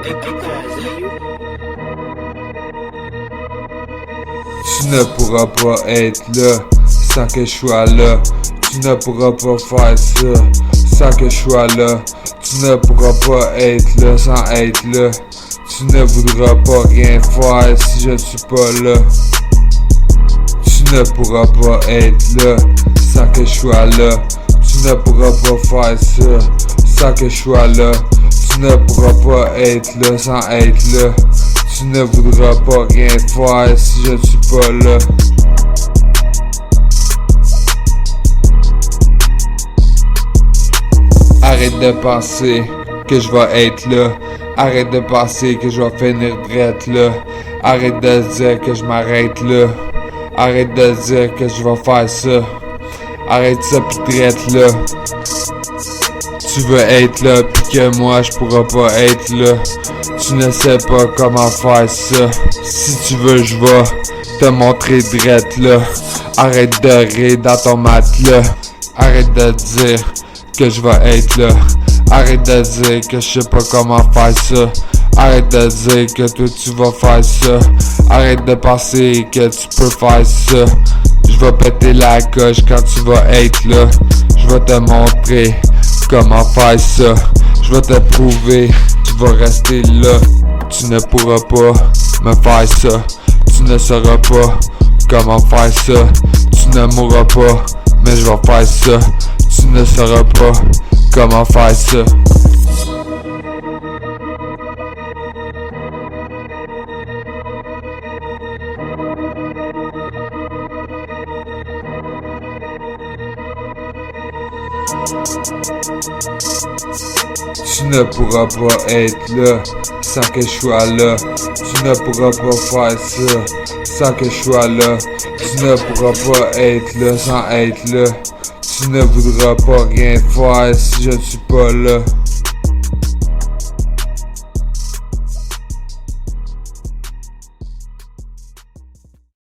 Tu ne pourras pas être là sans que je sois là. Tu ne pourras pas faire ça sans que je sois là. Tu ne pourras pas être là sans être là. Tu ne voudras pas rien faire si je ne suis pas là. Tu ne pourras pas être là sans que je sois là. Tu ne pourras pas faire ça sans que je sois là. Tu ne pourras pas être là sans être là. Tu ne voudras pas rien faire si je ne suis pas là. Arrête de penser que je vais être là. Arrête de penser que je vais finir drette là. Arrête de dire que je m'arrête là. Arrête de dire que je vais faire ça. Arrête ça pis drette là. Tu veux être là pis que moi je pourrai pas être là. Tu ne sais pas comment faire ça. Si tu veux je vais te montrer drette là. Arrête de rire dans ton matelas. Arrête de dire que je vais être là. Arrête de dire que je sais pas comment faire ça. Arrête de dire que toi tu vas faire ça. Arrête de penser que tu peux faire ça. Je vais péter la coche quand tu vas être là. Je vais te montrer comment faire ça. Je vais te prouver, tu vas rester là. Tu ne pourras pas me faire ça. Tu ne sauras pas comment faire ça. Tu ne mourras pas, mais je vais faire ça. Tu ne sauras pas comment faire ça. Tu ne pourras pas être là sans que je sois là. Tu ne pourras pas faire ça sans que je sois là. Tu ne pourras pas être là sans être là. Tu ne voudras pas rien faire si je ne suis pas là.